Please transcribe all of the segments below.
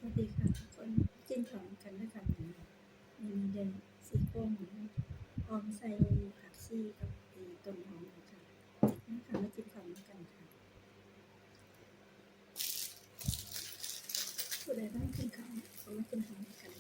วัสดีค่ะทุกคนกินข้าวนำกันด้วยกันมื้อนี้ได้ซี่โครงหมูพร้อมใส่ผักชีกับต้นหอมค่ะนะคะมากินข้าวนำกันค่ะผู้ใดบ้างกินข้าวก็มากินข้าวนำกัน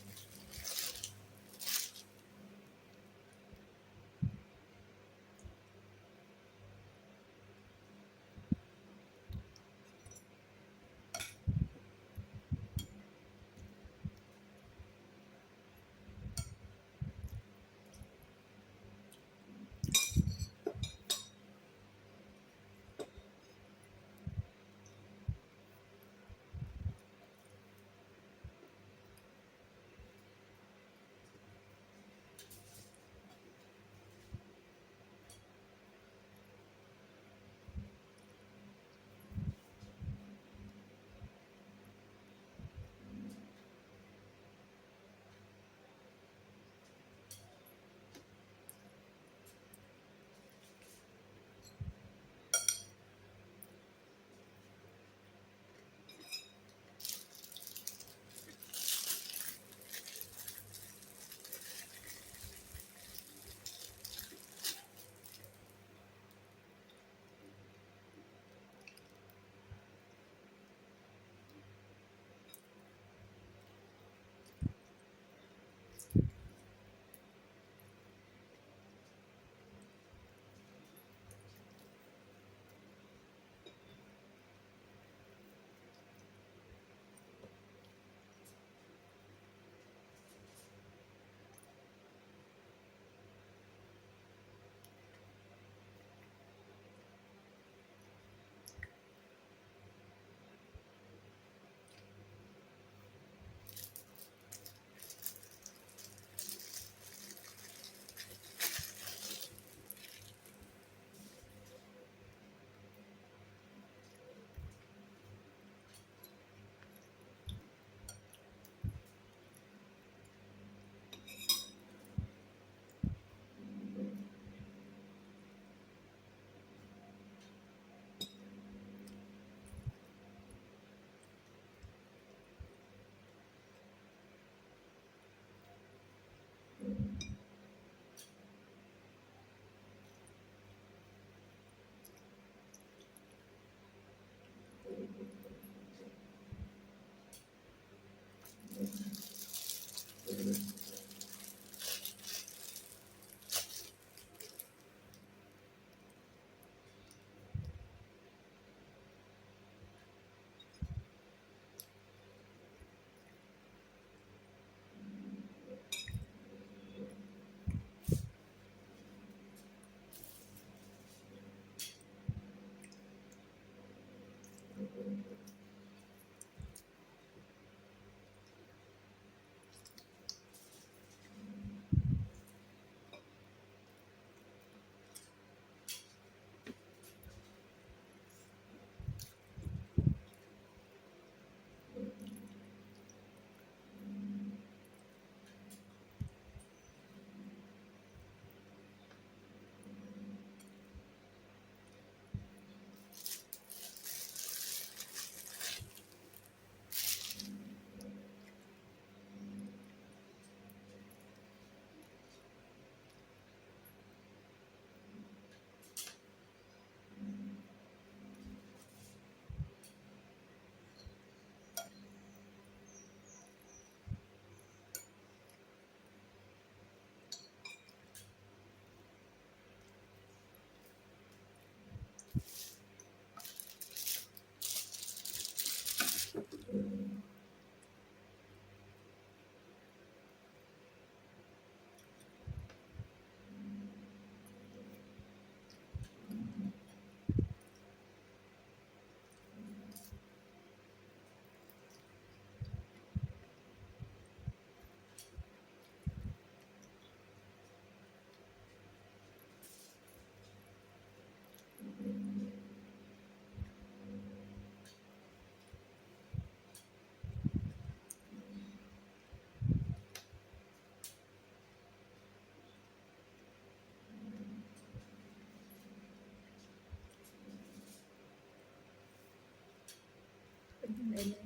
เป็นจังได๋แน่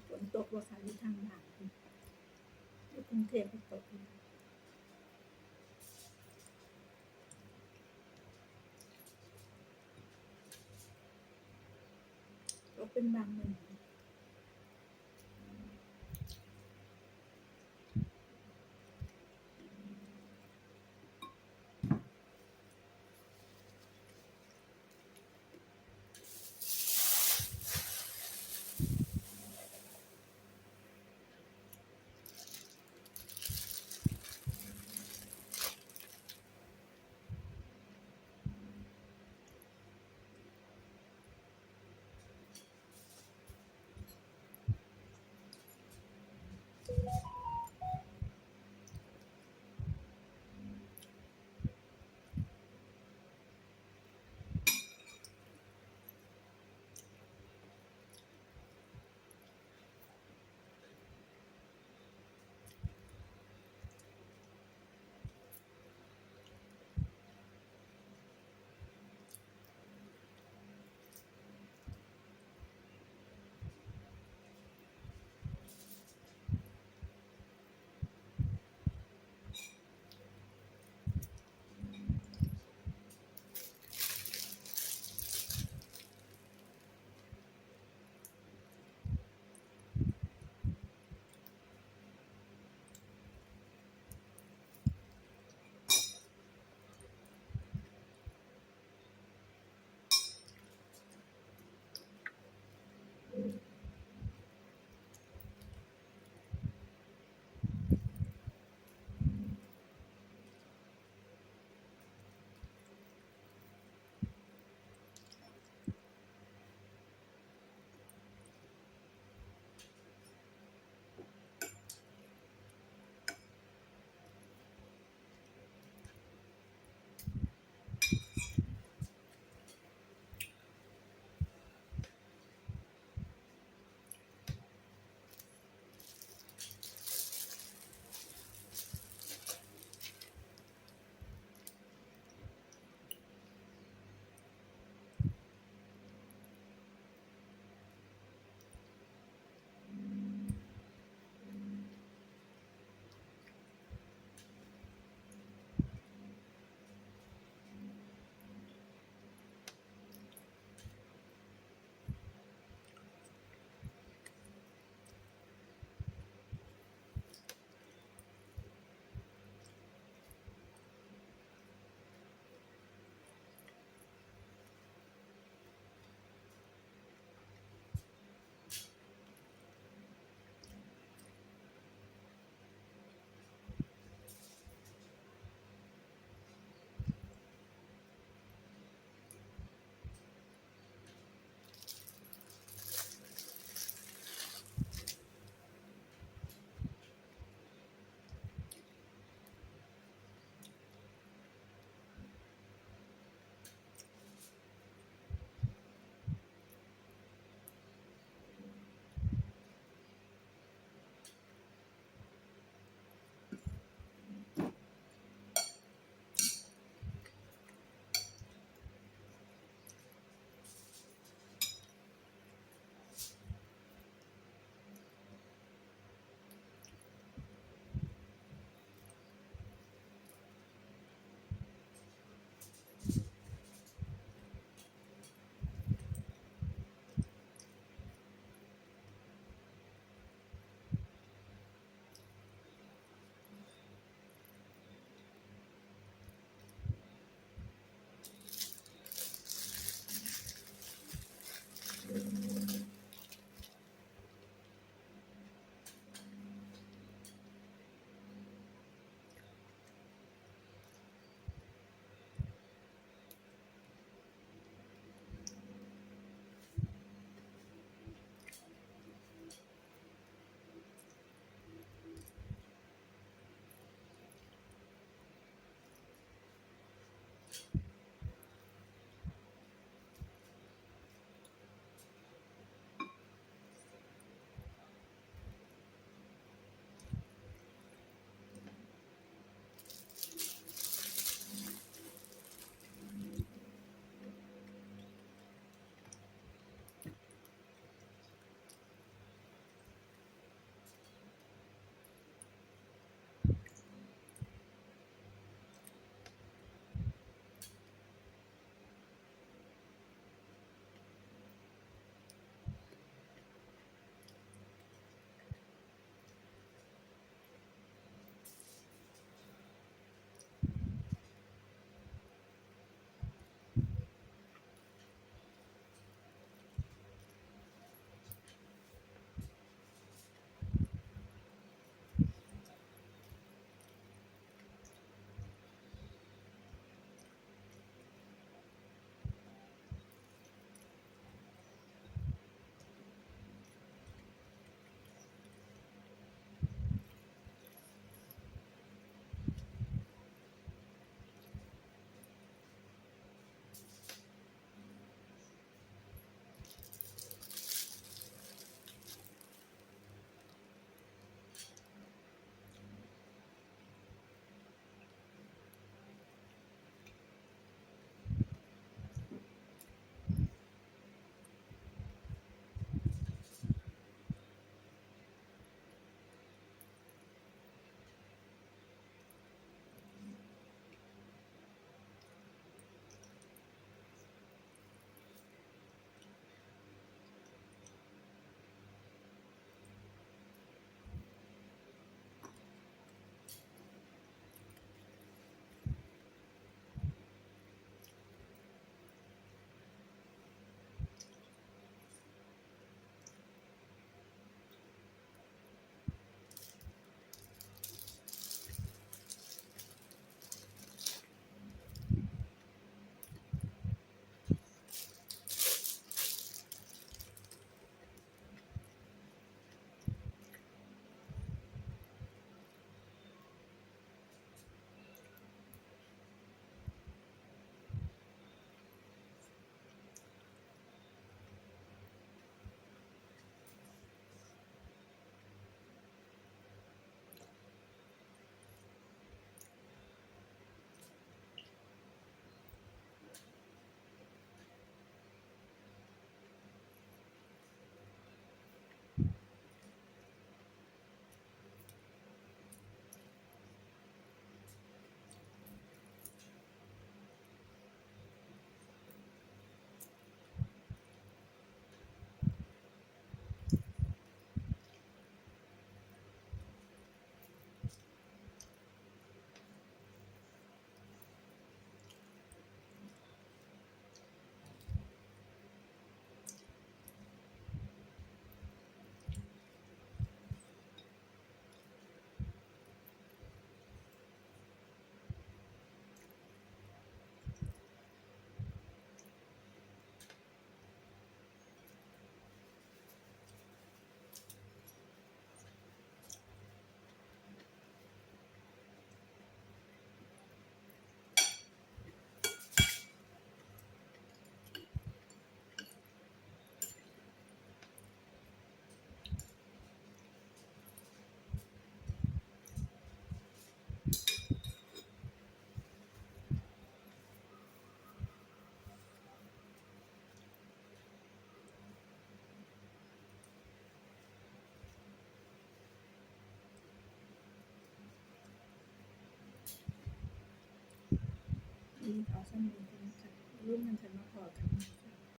ฝน นตกบ่คะอยู่ทางบ้านอยู่กรุงเทพก็ตกก็เป็นบางมื้อ เอาซ้ํนี้ก่อนค่ะร่วมกันค่ะ